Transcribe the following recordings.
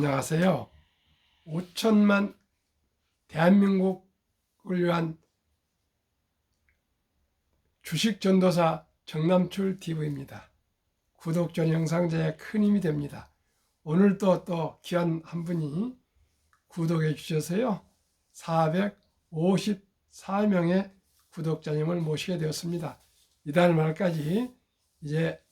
안녕하세요. 5천만 대한민국을 위한 주식 전도사 정남출 TV입니다. 구독 전 영상제에 큰 힘이 됩니다. 오늘도 또 귀한 한 분이 구독해 주셔서요. 454명의 구독자님을 모시게 되었습니다. 이달 말까지 이제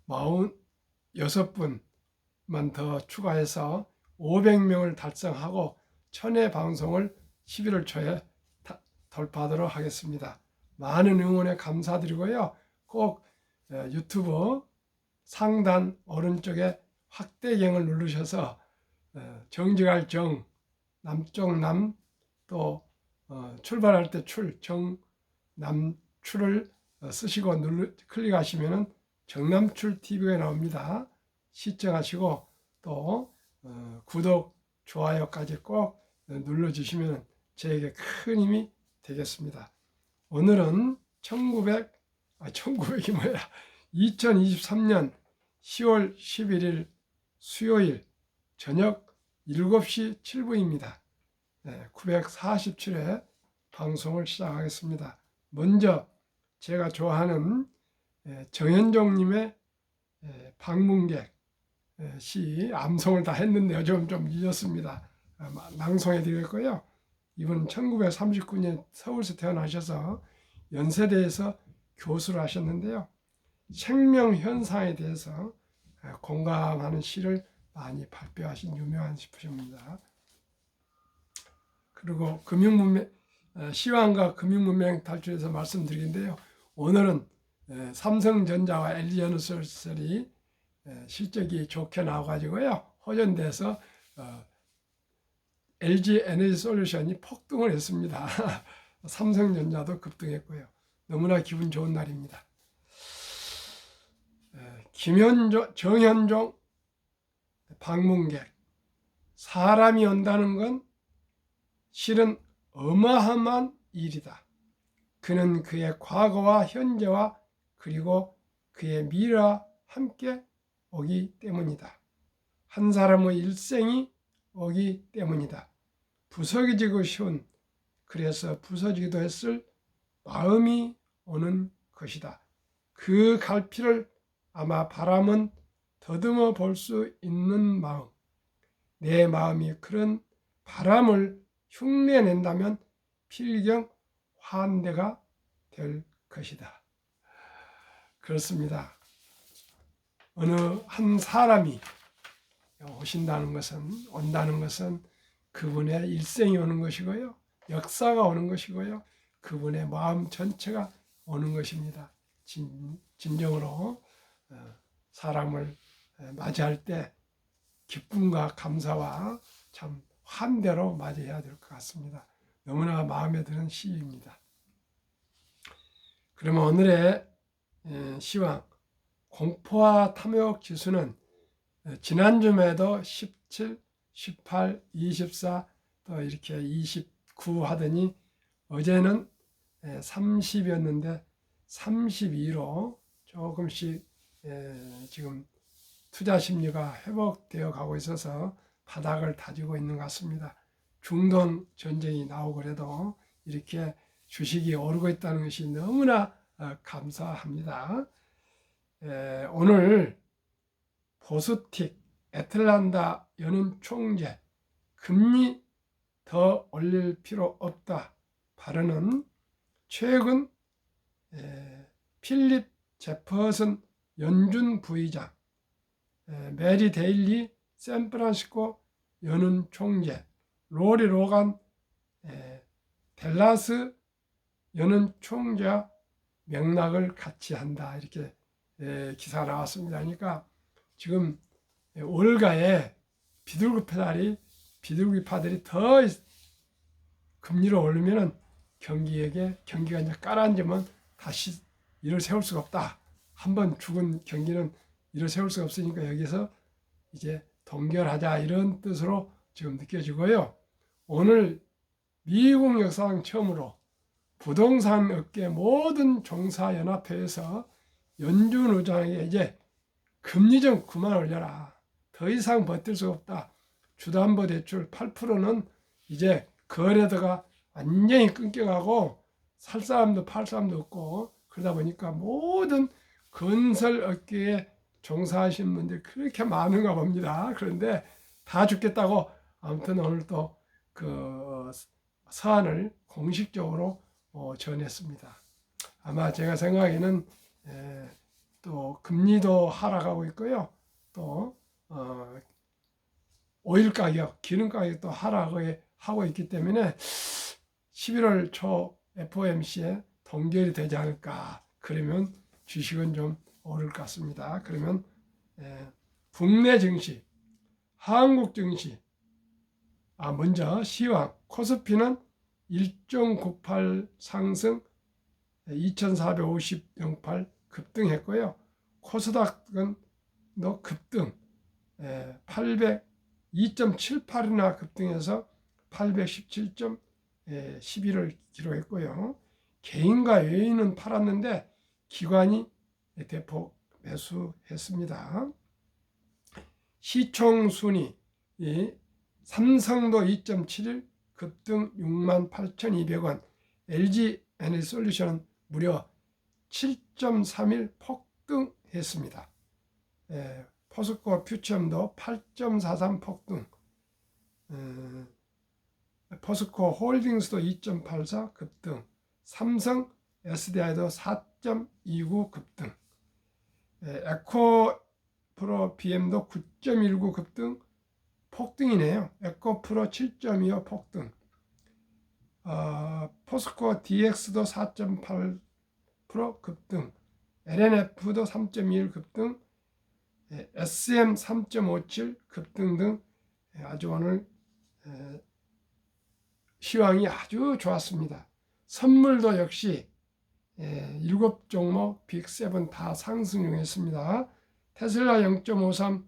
46분만 더 추가해서 500명을 달성하고 1000회 방송을 11월 초에 돌파하도록 하겠습니다. 많은 응원에 감사드리고요. 꼭 유튜브 상단 오른쪽에 확대경을 누르셔서 정직할 정, 남쪽 남, 또 출발할 때 출, 정, 남출을 쓰시고 클릭하시면 정남출 TV가 나옵니다. 시청하시고 또 구독, 좋아요까지 꼭 눌러주시면 저에게 큰 힘이 되겠습니다. 오늘은 2023년 10월 11일 수요일 저녁 7시 7분입니다. 947회 방송을 시작하겠습니다. 먼저 제가 좋아하는 정현종님의 방문객 시 암송을 다 했는데요. 좀 잊었습니다. 낭송해 드렸고요. 이분은 1939년 서울에서 태어나셔서 연세대에서 교수를 하셨는데요. 생명현상에 대해서 공감하는 시를 많이 발표하신 유명한 분입니다. 그리고 시황과 금융문명 탈출에서 말씀드리는데요. 오늘은 삼성전자와 LG에너지설이 실적이 좋게 나와가지고요. 호전돼서 LG 에너지 솔루션이 폭등을 했습니다. 삼성전자도 급등했고요. 너무나 기분 좋은 날입니다. 정현종 방문객. 사람이 온다는 건 실은 어마어마한 일이다. 그는 그의 과거와 현재와 그리고 그의 미래와 함께 오기 때문이다. 한 사람의 일생이 오기 때문이다. 부서지고 쉬운, 그래서 부서지기도 했을 마음이 오는 것이다. 그 갈피를 아마 바람은 더듬어 볼 수 있는 마음. 내 마음이 그런 바람을 흉내낸다면 필경 환대가 될 것이다. 그렇습니다. 어느 한 사람이 온다는 것은 그분의 일생이 오는 것이고요. 역사가 오는 것이고요. 그분의 마음 전체가 오는 것입니다. 진정으로 사람을 맞이할 때 기쁨과 감사와 참 환대로 맞이해야 될 것 같습니다. 너무나 마음에 드는 시입니다. 그러면 오늘의 시황, 공포와 탐욕 지수는 지난주에도 17, 18, 24, 또 이렇게 29 하더니 어제는 30이었는데 32로 조금씩 지금 투자 심리가 회복되어 가고 있어서 바닥을 다지고 있는 것 같습니다. 중동 전쟁이 나오고 그래도 이렇게 주식이 오르고 있다는 것이 너무나 감사합니다. 오늘 보스틱 애틀란타 연은 총재 금리 더 올릴 필요 없다 발언은 최근 필립 제퍼슨 연준 부의장, 메리 데일리 샌프란시스코 연은 총재, 로리 로간 댈러스 연은 총재와 맥락을 같이 한다 이렇게 기사가 나왔습니다. 그러니까 지금 올가에 비둘기파들이 더 금리를 올리면은 경기가 이제 가라앉으면 다시 일을 세울 수가 없다. 한번 죽은 경기는 일을 세울 수가 없으니까 여기서 이제 동결하자 이런 뜻으로 지금 느껴지고요. 오늘 미국 역사상 처음으로 부동산 업계 모든 종사연합회에서 연준 의장에게 이제 금리 좀 그만 올려라. 더 이상 버틸 수 없다. 주담보대출 8%는 이제 거래도가 완전히 끊겨가고 살 사람도 팔 사람도 없고, 그러다 보니까 모든 건설 업계에 종사하시는 분들이 그렇게 많은가 봅니다. 그런데 다 죽겠다고 아무튼 오늘 또 그 사안을 공식적으로 전했습니다. 아마 제가 생각에는 또 금리도 하락하고 있고요. 또 오일 가격, 기름 가격도 하락을 하고 있기 때문에 11월 초 FOMC에 동결이 되지 않을까. 그러면 주식은 좀 오를 것 같습니다. 그러면 국내 증시, 한국 증시, 먼저 시황, 코스피는 1.98 상승 2450.08 급등했고요. 코스닥은 너 급등 2.78이나 급등해서 817.11을 기록했고요. 개인과 외인은 팔았는데 기관이 대폭 매수했습니다. 시총순위 삼성도 2.71 급등 68,200원, LG 에너지솔루션은 무려 7.31 폭등했습니다. 포스코 퓨처엠도 8.43 폭등, 포스코 홀딩스도 2.84 급등, 삼성 SDI도 4.29 급등, 에코프로 BM도 9.19 급등, 폭등이네요. 에코프로 7.25 폭등, 포스코 DX도 4.8% 급등, LNF도 3.21 급등, SM 3.57 급등 등 아주 오늘 시황이 아주 좋았습니다. 선물도 역시 7종목 빅7 다 상승 중했습니다. 테슬라 0.53,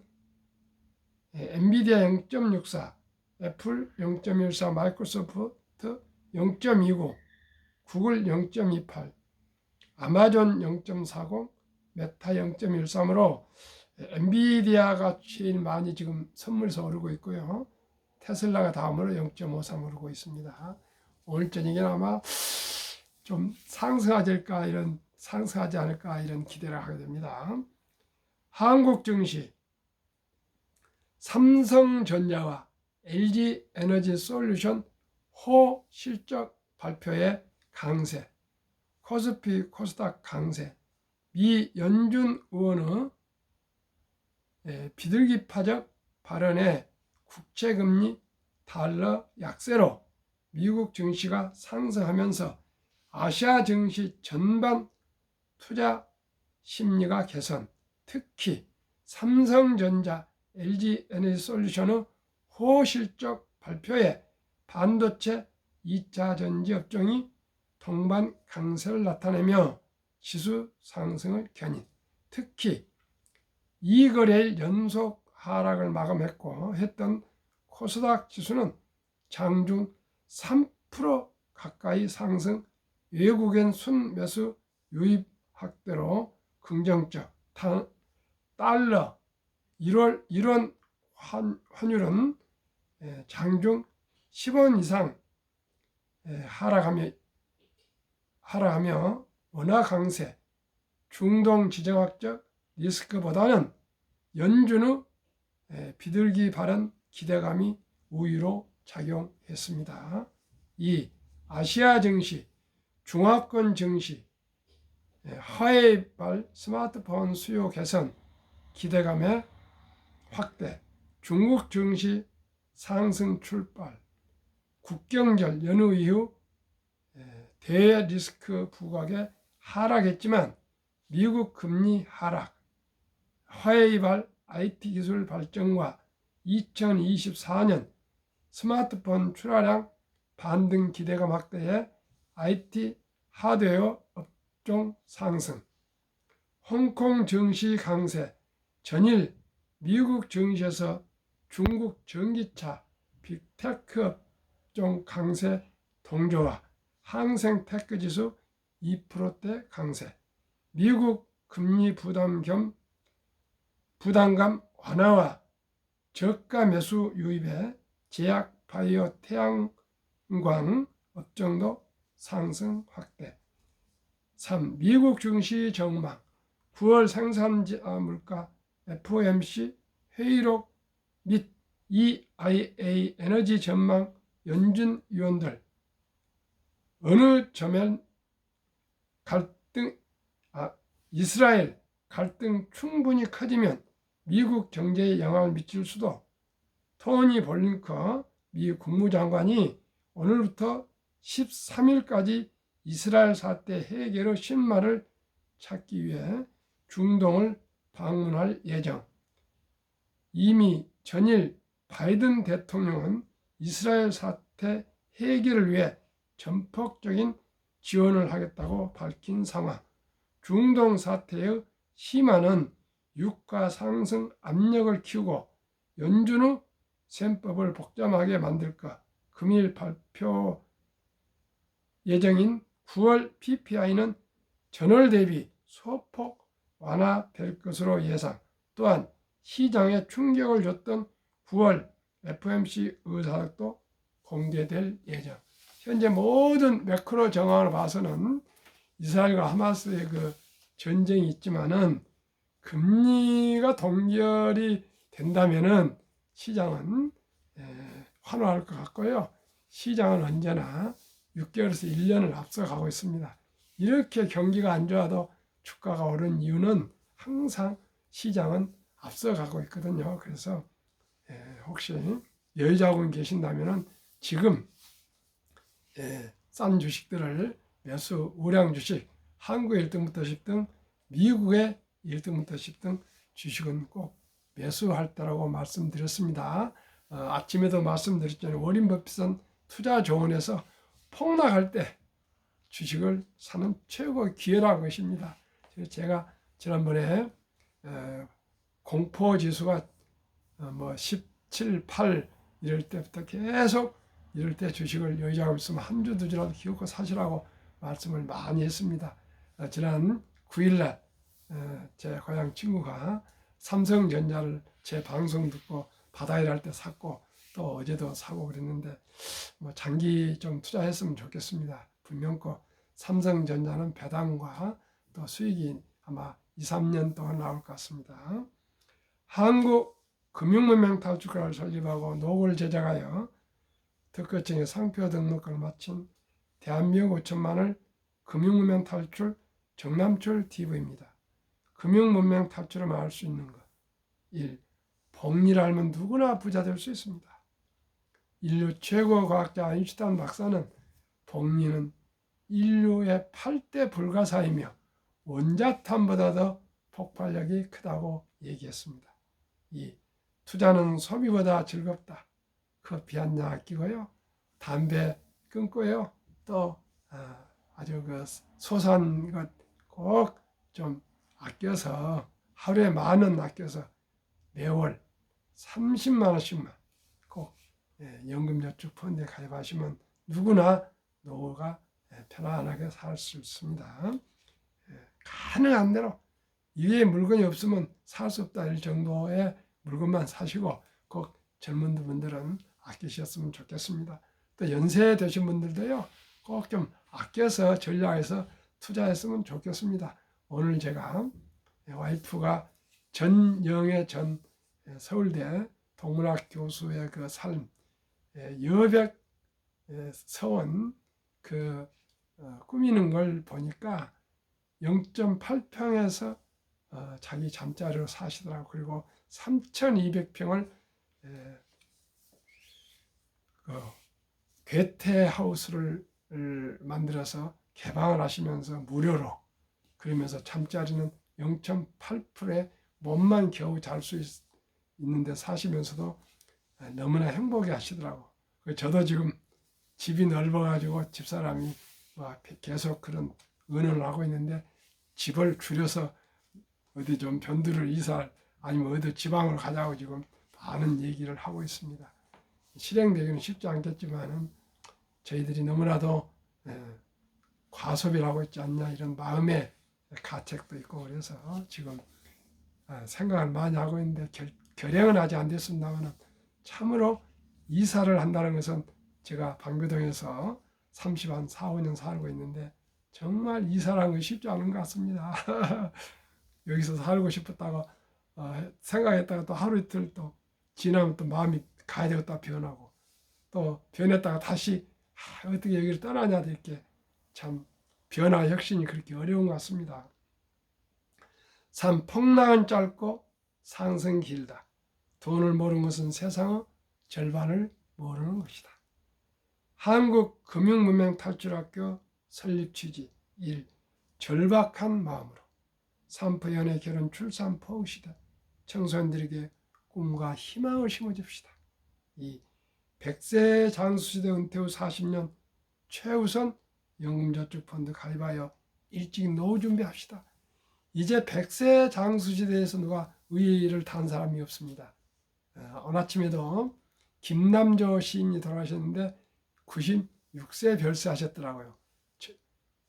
엔비디아 0.64, 애플 0.14, 마이크로소프트 0.29, 구글 0.28, 아마존 0.40, 메타 0.13으로 엔비디아가 제일 많이 지금 선물에서 오르고 있고요. 테슬라가 다음으로 0.53 오르고 있습니다. 오늘 저녁에는 아마 좀 상승하지 않을까 이런 기대를 하게 됩니다. 한국 증시, 삼성전자와 LG 에너지 솔루션 호 실적 발표에 강세, 코스피 코스닥 강세, 미 연준 의원의 비둘기파적 발언에 국채금리 달러 약세로 미국 증시가 상승하면서 아시아 증시 전반 투자 심리가 개선, 특히 삼성전자, LG 에너지솔루션의 호실적 발표에 반도체 2차 전지 업종이 동반 강세를 나타내며 지수 상승을 견인, 특히 2거래일 연속 하락을 마감했고 했던 코스닥 지수는 장중 3% 가까이 상승, 외국인 순매수 유입 확대로 긍정적, 달러 1원 환율은 장중 10원 이상 하락하며 원화 강세, 중동 지정학적 리스크보다는 연준의 비둘기 발언 기대감이 우위로 작용했습니다. 2. 아시아 증시, 중화권 증시, 화웨이발 스마트폰 수요 개선 기대감의 확대, 중국 증시 상승 출발, 국경절 연휴 이후 대리스크 부각에 하락했지만 미국 금리 하락, 화웨이발 IT 기술 발전과 2024년 스마트폰 출하량 반등 기대감 확대에 IT 하드웨어 업종 상승, 홍콩 증시 강세, 전일 미국 증시에서 중국 전기차 빅테크 업종 강세 동조와 항생 테크 지수 2%대 강세, 미국 금리 부담감 완화와 저가 매수 유입에 제약, 바이오, 태양광 업종도 상승 확대. 3. 미국 증시 전망. 9월 생산 물가 FOMC 회의록 및 EIA 에너지 전망 연준 위원들 어느 점엔 이스라엘 갈등 충분히 커지면 미국 경제에 영향을 미칠 수도. 토니 블링컨 미 국무장관이 오늘부터 13일까지 이스라엘 사태 해결의 실마리를 찾기 위해 중동을 방문할 예정. 이미 전일 바이든 대통령은 이스라엘 사태 해결을 위해 전폭적인 지원을 하겠다고 밝힌 상황. 중동 사태의 심화는 유가 상승 압력을 키우고 연준의 셈법을 복잡하게 만들까. 금일 발표 예정인 9월 PPI는 전월 대비 소폭 완화될 것으로 예상. 또한 시장에 충격을 줬던 9월 FOMC 의사록도 공개될 예정. 현재 모든 매크로 정황을 봐서는 이스라엘과 하마스의 그 전쟁이 있지만은 금리가 동결이 된다면은 시장은 환호할 것 같고요. 시장은 언제나 6개월에서 1년을 앞서가고 있습니다. 이렇게 경기가 안 좋아도 주가가 오른 이유는 항상 시장은 앞서가고 있거든요. 그래서 혹시 여유자금 계신다면 지금 싼 주식들을 매수, 우량 주식, 한국의 1등부터 10등, 미국의 1등부터 10등 주식은 꼭 매수할 때라고 말씀드렸습니다. 아침에도 말씀드렸잖아요. 워린 버핏은 투자 조언에서 폭락할 때 주식을 사는 최고 기회라는 것입니다. 제가 지난번에 공포지수가 17, 8 이럴 때부터 계속 이럴 때 주식을 여유자금 있으면 한 주, 두 주라도 기울고 사시라고 말씀을 많이 했습니다. 지난 9일날 제 고향 친구가 삼성전자를 제 방송 듣고 받아 일할 때 샀고 또 어제도 사고 그랬는데 장기 좀 투자했으면 좋겠습니다. 분명 삼성전자는 배당과 또 수익이 아마 2, 3년 동안 나올 것 같습니다. 한국금융문명탈출과를 설립하고 노고를 제작하여 특허청의 상표 등록을 마친 대한민국 5천만을 금융문명 탈출 정남출 TV입니다. 금융문명 탈출을 말할 수 있는 것. 1. 복리를 알면 누구나 부자 될 수 있습니다. 인류 최고 과학자 아인슈타인 박사는 복리는 인류의 8대 불가사이며 원자탄보다 더 폭발력이 크다고 얘기했습니다. 2. 투자는 소비보다 즐겁다. 커피 한 잔 아끼고요. 담배 끊고요. 또 아주 그 소소한 것 꼭 좀 아껴서 하루에 10,000원 아껴서 매월 30만 원씩만 꼭 연금저축 펀드에 가입하시면 누구나 노후가 편안하게 살 수 있습니다. 가능한 대로 이외에 물건이 없으면 살 수 없다 이 정도의 물건만 사시고 꼭 젊은 분들은 아끼셨으면 좋겠습니다. 또 연세 되신 분들도요, 꼭 좀 아껴서 전략해서 투자했으면 좋겠습니다. 오늘 제가 와이프가 전영애 전 서울대 동문학 교수의 그 삶, 여백 서원 꾸미는 걸 보니까 0.8평에서 자기 잠자리로 사시더라고요. 그리고 3,200평을 괴테하우스를 만들어서 개방을 하시면서 무료로, 그러면서 잠자리는 0.8%의 몸만 겨우 잘 수 있는데 사시면서도 너무나 행복해 하시더라고. 저도 지금 집이 넓어가지고 집사람이 계속 그런 의논을 하고 있는데 집을 줄여서 어디 좀 변두를 이사할 아니면 어디 지방을 가자고 지금 많은 얘기를 하고 있습니다. 실행되기는 쉽지 않겠지만은 저희들이 너무나도 과소비를 하고 있지 않냐 이런 마음의 가책도 있고 그래서 지금 생각을 많이 하고 있는데 결행은 아직 안 됐습니다만 참으로 이사를 한다는 것은 제가 방배동에서 30한 4, 5년 살고 있는데 정말 이사라는 건 쉽지 않은 것 같습니다. 여기서 살고 싶었다가 생각했다가 또 하루 이틀 또 지나면 또 마음이 가야 되겠다 변하고 또 변했다가 다시 어떻게 여기를 떠나냐 이렇게 참 변화 혁신이 그렇게 어려운 것 같습니다. 3. 폭락은 짧고 상승 길다. 돈을 모르는 것은 세상의 절반을 모르는 것이다. 한국금융문명탈출학교 설립 취지 1. 절박한 마음으로 산포 연애 결혼 출산 포옹 시대 청소년들에게 꿈과 희망을 심어줍시다. 2. 100세 장수시대 은퇴 후 40년 최우선 연금저축펀드 가입하여 일찍 노후 준비합시다. 이제 100세 장수시대에서 누가 의의를 탄 사람이 없습니다. 어느 아침에도 김남조 시인이 돌아가셨는데 96세 별세하셨더라고요.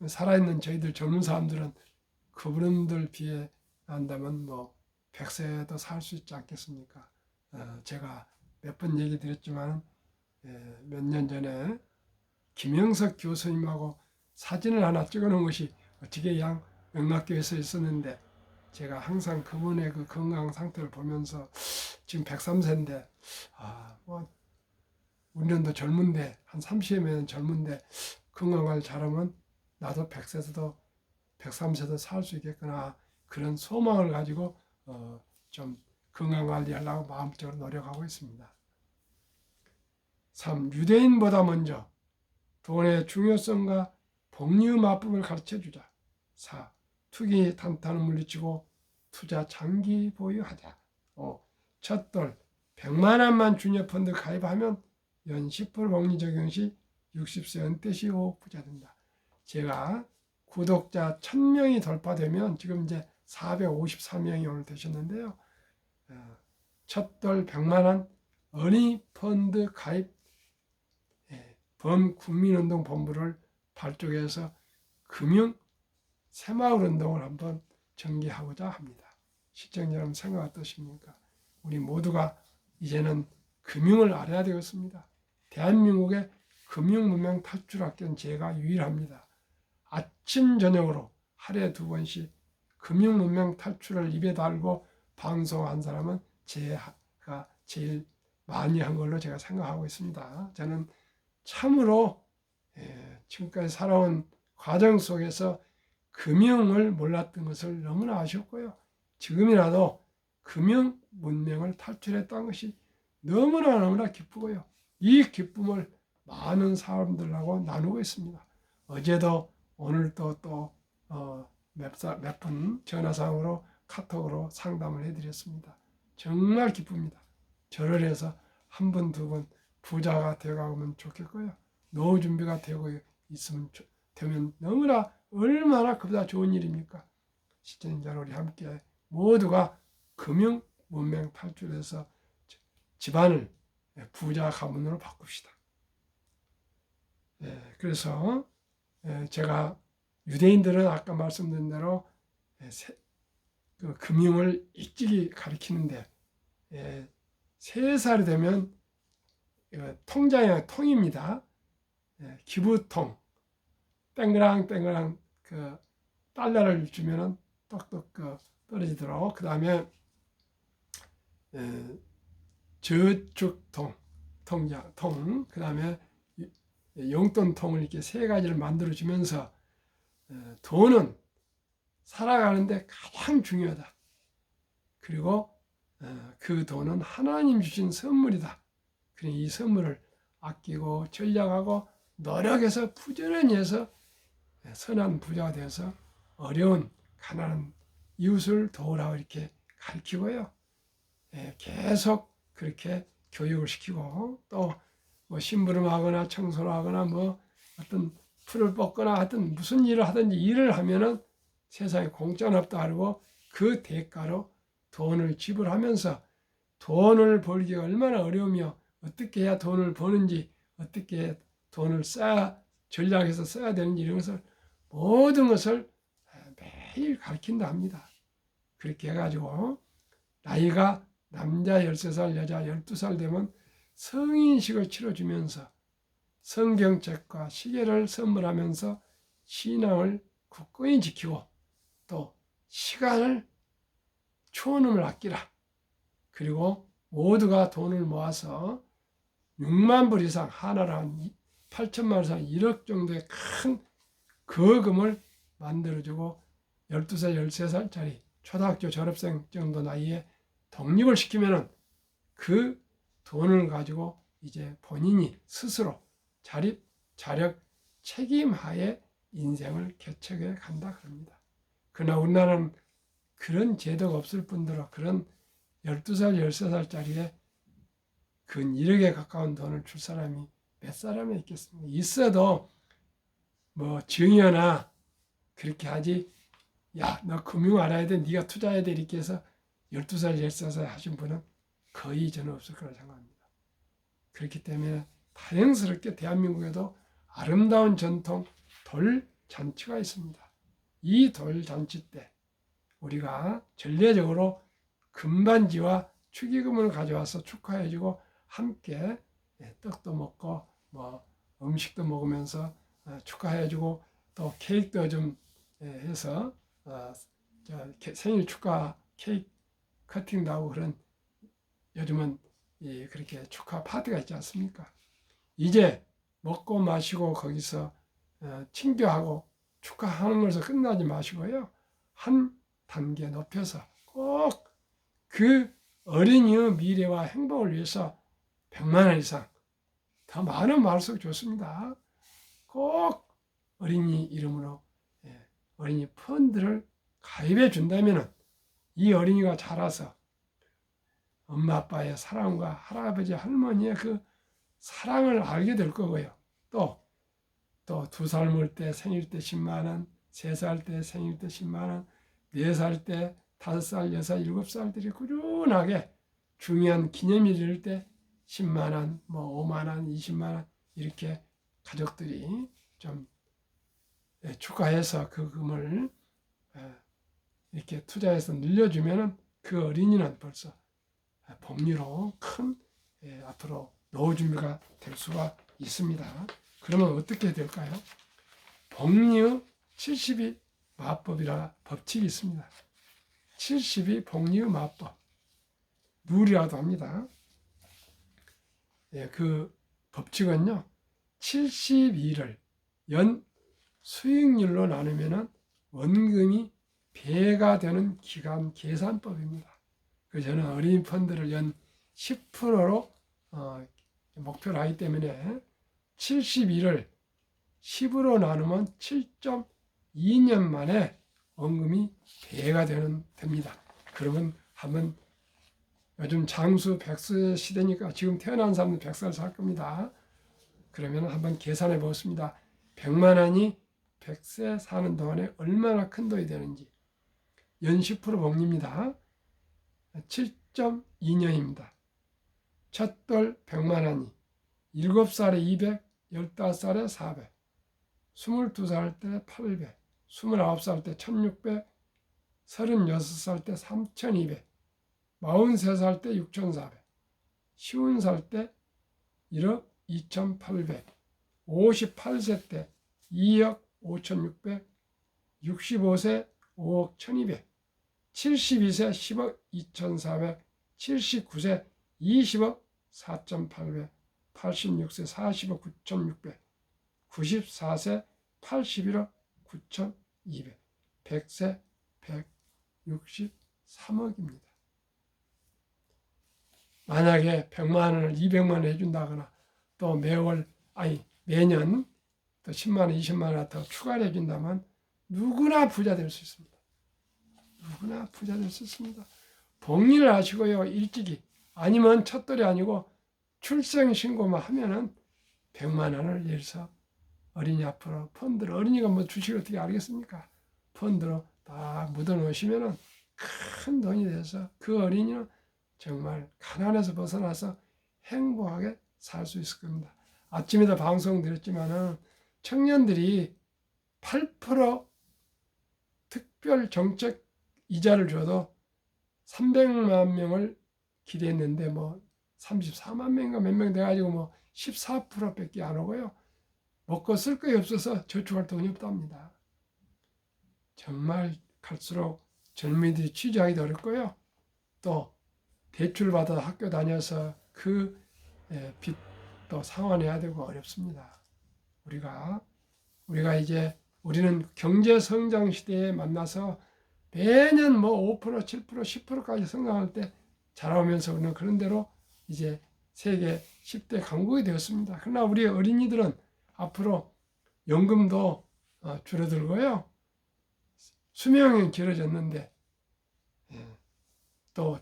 살아있는 저희들 젊은 사람들은 그분들 비해 한다면 뭐 100세도 살 수 있지 않겠습니까? 제가 몇 번 얘기 드렸지만 몇 년 전에 김영석 교수님하고 사진을 하나 찍어놓은 것이 어떻게 영락교에서 있었는데 제가 항상 그분의 그 건강 상태를 보면서 지금 103세인데 뭐 운전도 젊은데 한 30년 젊은데 건강을 잘하면 나도 100세도 103세도 살 수 있겠구나 그런 소망을 가지고 좀 건강관리하려고 마음적으로 노력하고 있습니다. 3. 유대인보다 먼저 돈의 중요성과 복리의 맞법을 가르쳐주자. 4. 투기 탄탄을 물리치고 투자 장기 보유하자. 5. 첫돌 100만 원만 주녀펀드 가입하면 연 10% 복리 적용 시 60세 은퇴 시 5억 부자 된다. 제가 구독자 1000명이 돌파되면 지금 이제 454명이 오늘 되셨는데요. 첫돌 100만 원 어린이펀드 가입 범국민운동본부를 발족해서 금융 새마을운동을 한번 전개하고자 합니다. 시청자 여러분 생각 어떠십니까? 우리 모두가 이제는 금융을 알아야 되겠습니다. 대한민국의 금융문명 탈출학교는 제가 유일합니다. 아침 저녁으로 하루에 2번씩 금융문명 탈출을 입에 달고 방송한 사람은 제가 제일 많이 한 걸로 제가 생각하고 있습니다. 저는 참으로 지금까지 살아온 과정 속에서 금융을 몰랐던 것을 너무나 아쉬웠고요. 지금이라도 금융 문명을 탈출했다는 것이 너무나 기쁘고요. 이 기쁨을 많은 사람들하고 나누고 있습니다. 어제도 오늘도 또 몇 분 전화상으로 카톡으로 상담을 해드렸습니다. 정말 기쁩니다. 저를 해서 한 번, 두 번 부자가 되어가면 좋겠고요. 노후 준비가 되고 되면 너무나 얼마나 그보다 좋은 일입니까? 시청자 우리 함께 모두가 금융 문명 탈출해서 집안을 부자 가문으로 바꿉시다. 그래서 제가 유대인들은 아까 말씀드린 대로 그 금융을 일찍이 가르치는데 3살이 되면 통장의 통입니다. 기부통 땡그랑 그 달러를 주면은 똑똑 떨어지도록 그 다음에 저축통 통장 그 다음에 용돈통을 이렇게 3가지를 만들어 주면서 돈은 살아가는데 가장 중요하다. 그리고 그 돈은 하나님 주신 선물이다. 그러니 이 선물을 아끼고 전략하고 노력해서 부지런히 해서 선한 부자가 되어서 어려운 가난한 이웃을 도우라고 이렇게 가르치고요. 계속 그렇게 교육을 시키고 또 뭐 심부름하거나 청소를 하거나 뭐 어떤 풀을 뽑거나 하여튼 무슨 일을 하든지 일을 하면은 세상에 공짜는 없다 하고 그 대가로 돈을 지불하면서 돈을 벌기가 얼마나 어려우며 어떻게 해야 돈을 버는지 어떻게 돈을 전략해서 써야 되는지 이런 것을 모든 것을 매일 가르친다 합니다. 그렇게 해가지고 나이가 남자 13살, 여자 12살 되면 성인식을 치러주면서 성경책과 시계를 선물하면서 신앙을 굳건히 지키고 또 시간을 초원음을 아끼라. 그리고 모두가 돈을 모아서 6만 불 이상, 하나로 한 8천만 원 이상 1억 정도의 큰 거금을 만들어주고 12살, 13살짜리 초등학교 졸업생 정도 나이에 독립을 시키면은 그 돈을 가지고 이제 본인이 스스로 자립, 자력, 책임하에 인생을 개척해 간다 그럽니다. 그러나 우리나라는 그런 제도가 없을 뿐더러 그런 12살, 13살짜리에 근 1억에 가까운 돈을 줄 사람이 몇 사람이 있겠습니까? 있어도 뭐 증여나 그렇게 하지, 야, 너 금융 알아야 돼, 네가 투자해야 돼, 이렇게 해서 12살, 13살 하신 분은 거의 저는 없을 거라 생각합니다. 그렇기 때문에 다행스럽게 대한민국에도 아름다운 전통 돌잔치가 있습니다. 이 돌잔치 때 우리가 전례적으로 금반지와 축의금을 가져와서 축하해주고 함께 떡도 먹고 뭐 음식도 먹으면서 축하해주고 또 케이크도 좀 해서 생일 축하 케이크 커팅도 하고 그런, 요즘은 그렇게 축하 파티가 있지 않습니까? 이제 먹고 마시고 거기서 친교하고 축하하는 것에서 끝나지 마시고요. 한 단계 높여서 꼭 그 어린이의 미래와 행복을 위해서 100만 원 이상, 더 많은 말수록 좋습니다. 꼭 어린이 이름으로 어린이 펀드를 가입해 준다면 이 어린이가 자라서 엄마 아빠의 사랑과 할아버지 할머니의 그 사랑을 알게 될 거고요. 또 2살 먹을 때 생일 때 10만 원, 3살 때 생일 때 10만 원, 4살 때 5살, 6살, 7살들이 꾸준하게 중요한 기념일일 때 10만 원, 뭐 5만 원, 20만 원 이렇게 가족들이 좀 축하해서 그 금을 이렇게 투자해서 늘려주면은 그 어린이는 벌써 복리로 큰 앞으로 노후 준비가 될 수가 있습니다. 그러면 어떻게 될까요? 복리 70이 마법이라 법칙이 있습니다. 70이 복리의 마법, 룰이라도 합니다. 그 법칙은요, 72를 연 수익률로 나누면 원금이 배가 되는 기간 계산법입니다. 그래서 저는 어린이 펀드를 연 10%로 목표를 하기 때문에 72를 10으로 나누면 7.2년 만에 원금이 배가 됩니다. 그러면 한번, 요즘 장수 100세 시대니까 지금 태어난 사람은 100살 살 겁니다. 그러면 한번 계산해 보겠습니다. 100만 원이 100세 사는 동안에 얼마나 큰 돈이 되는지. 연 10% 복리입니다. 7.2년입니다. 첫 돌 100만 원이 7살에 200, 15살에 400, 22살 때 800, 29살 때 1600, 36살 때 3200, 43살 때 6400, 50살 때 1억 2800, 58세 때 2억 5600, 65세 5억 1200, 72세 10억 2400, 79세 20억 4800, 86세 40억 9600, 94세 81억 9200, 100세 163억입니다. 만약에 100만 원을 200만 원 해준다거나 또 매년 또 10만 원, 20만 원 더 추가를 해준다면 누구나 부자 될 수 있습니다. 누구나 부자 될 수 있습니다. 복리를 하시고요, 일찍이. 아니면 첫돌이 아니고 출생신고만 하면은 100만 원을 내서 어린이 앞으로 펀드를, 어린이가 뭐 주식을 어떻게 알겠습니까? 펀드로 다 묻어 놓으시면은 큰 돈이 돼서 그 어린이는 정말 가난에서 벗어나서 행복하게 살 수 있을 겁니다. 아침에도 방송 드렸지만은 청년들이 8% 특별 정책 이자를 줘도 300만 명을 기대했는데 뭐 34만 명인가 몇 명 돼가지고 뭐 14%밖에 안 오고요. 먹고 쓸 거 없어서 저축할 돈이 없답니다. 정말 갈수록 젊은이들이 취직하기도 어렵고요. 또 대출 받아 학교 다녀서 그 빚도 상환해야 되고 어렵습니다. 우리가 이제 우리는 경제 성장 시대에 만나서 매년 뭐 5%, 7%, 10%까지 성장할 때 자라오면서 우리는 그런 대로 이제 세계 10대 강국이 되었습니다. 그러나 우리 어린이들은 앞으로 연금도 줄어들고요. 수명은 길어졌는데 또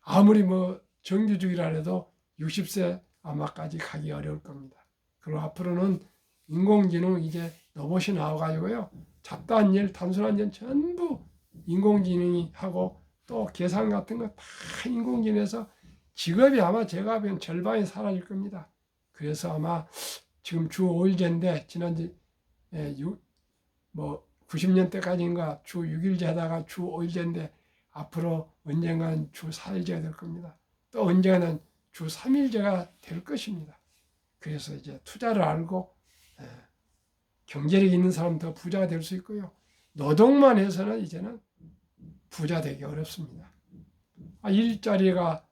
아무리 뭐 정규직이라 해도 60세 아마까지 가기 어려울 겁니다. 그리고 앞으로는 인공지능 이제 로봇이 나와가지고요. 잡다한 일, 단순한 일 전부 인공지능이 하고 또 계산 같은 거 다 인공지능에서 직업이 아마 제가 보기엔 절반이 사라질 겁니다. 그래서 아마 지금 주 5일제인데 지난주 90년대까지인가 주 6일제 하다가 주 5일제인데 앞으로 언젠가는 주 4일제가 될 겁니다. 또 언젠가는 주 3일제가 될 것입니다. 그래서 이제 투자를 알고 경제력 있는 사람 더 부자가 될 수 있고요. 노동만 해서는 이제는 부자 되기 어렵습니다. 일자리가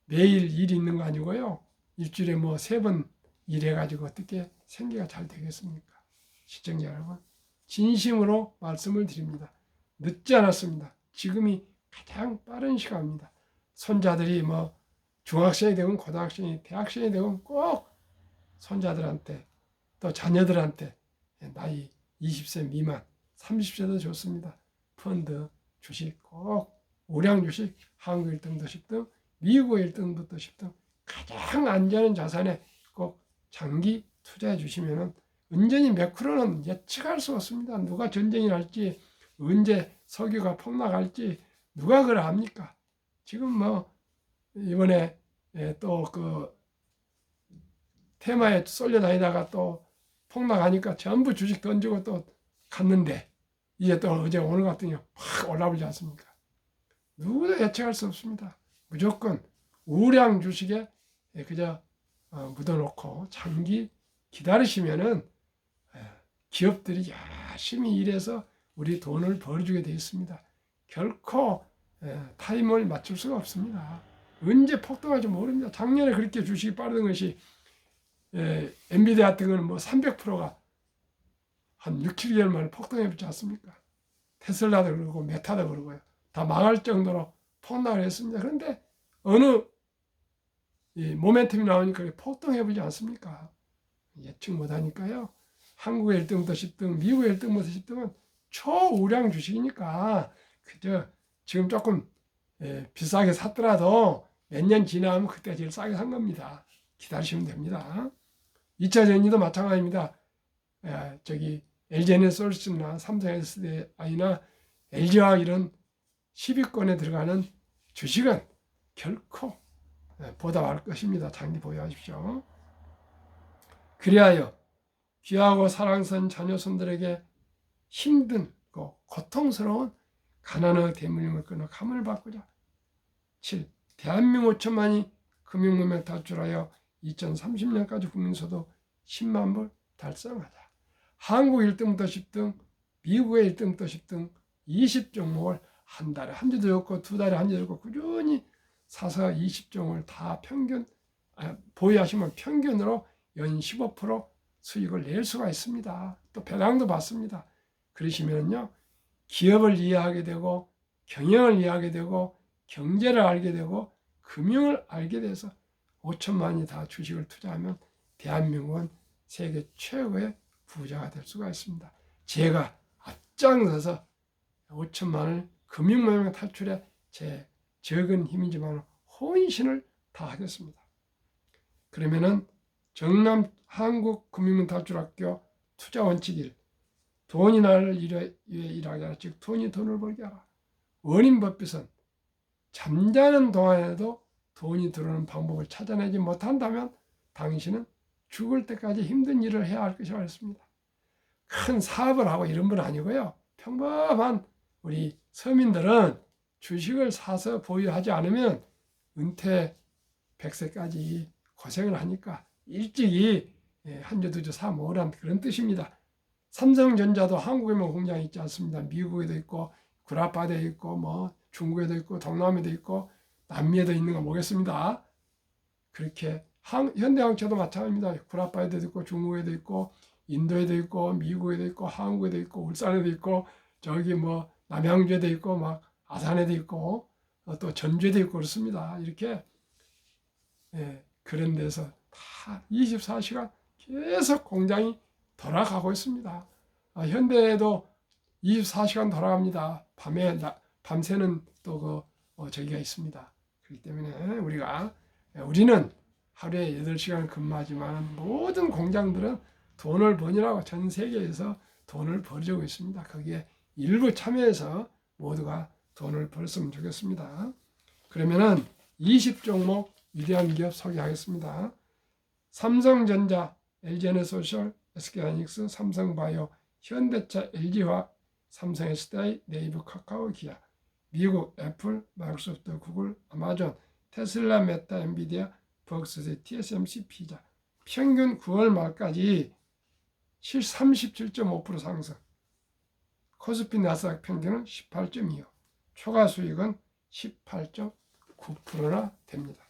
매일 일이 있는 거 아니고요. 일주일에 뭐 3번 일해가지고 어떻게 생계가 잘 되겠습니까? 시청자 여러분, 진심으로 말씀을 드립니다. 늦지 않았습니다. 지금이 가장 빠른 시간입니다. 손자들이 뭐 중학생이 되건 고등학생이 대학생이 되건 꼭 손자들한테 또 자녀들한테 나이 20세 미만 30세도 좋습니다. 펀드, 주식 꼭 우량 주식, 한국 1등도 10등, 미국 1등도 10등 가장 안전한 자산에 꼭 장기 투자해 주시면은 언제니 몇 프로는 예측할 수 없습니다. 누가 전쟁이 날지 언제 석유가 폭락할지 누가 그걸 압니까? 지금 뭐 이번에 또 그 테마에 쏠려 다니다가 또 폭락하니까 전부 주식 던지고 또 갔는데 이제 또 어제 오늘 같은 경우 팍 올라오지 않습니까? 누구도 예측할 수 없습니다. 무조건 우량 주식에 그저 묻어놓고 장기 기다리시면은 기업들이 열심히 일해서 우리 돈을 벌어주게 되어 있습니다. 결코 타임을 맞출 수가 없습니다. 언제 폭등할지 모릅니다. 작년에 그렇게 주식이 빠르던 것이 엔비디아 같은 거는 뭐 300%가 한 6, 7개월 만에 폭등해버리지 않습니까? 테슬라도 그러고 메타도 그러고요. 다 망할 정도로 폭락을 했습니다. 그런데 어느 모멘텀이 나오니까 폭등해버리지 않습니까? 예측 못하니까요. 한국의 1등부터 10등, 미국의 1등부터 10등은 초우량 주식이니까 그저 지금 조금 비싸게 샀더라도 몇 년 지나면 그때 제일 싸게 산 겁니다. 기다리시면 됩니다. 2차 전지도 마찬가지입니다. LG에너솔루션이나 삼성SDI나 LG화학 이런 10위권에 들어가는 주식은 결코 보답할 것입니다. 장기 보유하십시오. 그리하여 귀하고 사랑스러운 자녀손들에게 힘든 고통스러운 가난의 대물림을 끊어 감을 받고자 7. 대한민국 5천만이 금융문명 탈출하여 2030년까지 국민소득 10만 불 달성하자. 한국 1등부터 10등, 미국의 1등부터 10등 20종목을 한 달에 한 주도 없고 두 달에 한 주도 없고 꾸준히 사서 20종을 다 보유하시면 평균으로 연 15% 수익을 낼 수가 있습니다. 또 배당도 받습니다. 그러시면요 기업을 이해하게 되고 경영을 이해하게 되고 경제를 알게 되고 금융을 알게 돼서 5천만이 다 주식을 투자하면 대한민국은 세계 최고의 부자가 될 수가 있습니다. 제가 앞장서서 5천만을 금융문명 탈출에 제 적은 힘이지만 혼신을 다하겠습니다. 그러면은 정남 한국금융문탈출학교 투자원칙 1. 돈이 나를 위해 일하게 하라. 즉 돈이 돈을 벌게 하라. 원인법칙은 잠자는 동안에도 돈이 들어오는 방법을 찾아내지 못한다면 당신은 죽을 때까지 힘든 일을 해야 할 것이라고 했습니다. 큰 사업을 하고 이런 분 아니고요. 평범한 우리 서민들은 주식을 사서 보유하지 않으면 은퇴 100세까지 고생을 하니까 일찍이 한 주 두 주 사 모으란 그런 뜻입니다. 삼성전자도 한국에만 공장이 있지 않습니다. 미국에도 있고 구라파에도 있고 뭐 중국에도 있고 동남아에도 있고 남미에도 있는 거 뭐겠습니다. 그렇게 현대항체도 마찬가지입니다. 구라파에도 있고 중국에도 있고 인도에도 있고 미국에도 있고 한국에도 있고 울산에도 있고 저기 뭐 남양주에도 있고 막 아산에도 있고 또 전주에도 있고 그렇습니다. 이렇게 그런 데서 다 24시간 계속 공장이 돌아가고 있습니다. 현대에도 24시간 돌아갑니다. 밤새는 또 저기가 있습니다. 그렇기 때문에 우리는 하루에 8시간 근무하지만 모든 공장들은 돈을 버니라고 전 세계에서 돈을 벌려고 있습니다. 거기에 일부 참여해서 모두가 돈을 벌었으면 좋겠습니다. 그러면은 20종목 위대한 기업 소개하겠습니다. 삼성전자, LG에너소셜, SK하이닉스, 삼성바이오, 현대차, LG화학, 삼성SDI, 네이버, 카카오, 기아, 미국 애플, 마이크로소프트, 구글, 아마존, 테슬라, 메타, 엔비디아, 벅스세, TSMC, 피자. 평균 9월 말까지 37.5% 상승. 코스피 나스닥 평균은 18.25. 초과 수익은 18.9%나 됩니다.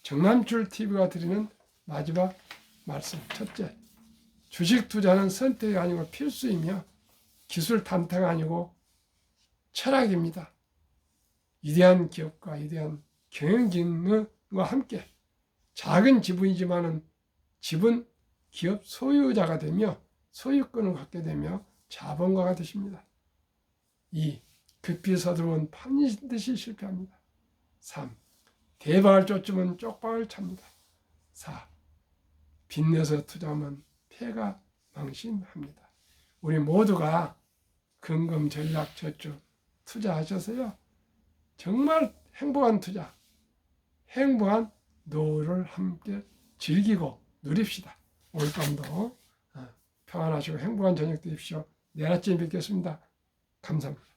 정남출 TV가 드리는 마지막 말씀. 첫째, 주식 투자는 선택이 아니고 필수이며 기술 탐탁 아니고 철학입니다. 위대한 기업과 위대한 경영진과 함께 작은 지분이지만은 지분 기업 소유자가 되며 소유권을 갖게 되며 자본가가 되십니다. 2. 급히 서두르면 반드시 실패합니다. 3. 대박을 쫓으면 쪽박을 찹니다. 4. 빚내서 투자하면 폐가 망신합니다. 우리 모두가 근금 전략 저축 투자하셔서요. 정말 행복한 투자, 행복한 노후를 함께 즐기고 누립시다. 오늘 밤도 평안하시고 행복한 저녁 되십시오. 내일 아침에 뵙겠습니다. 감사합니다.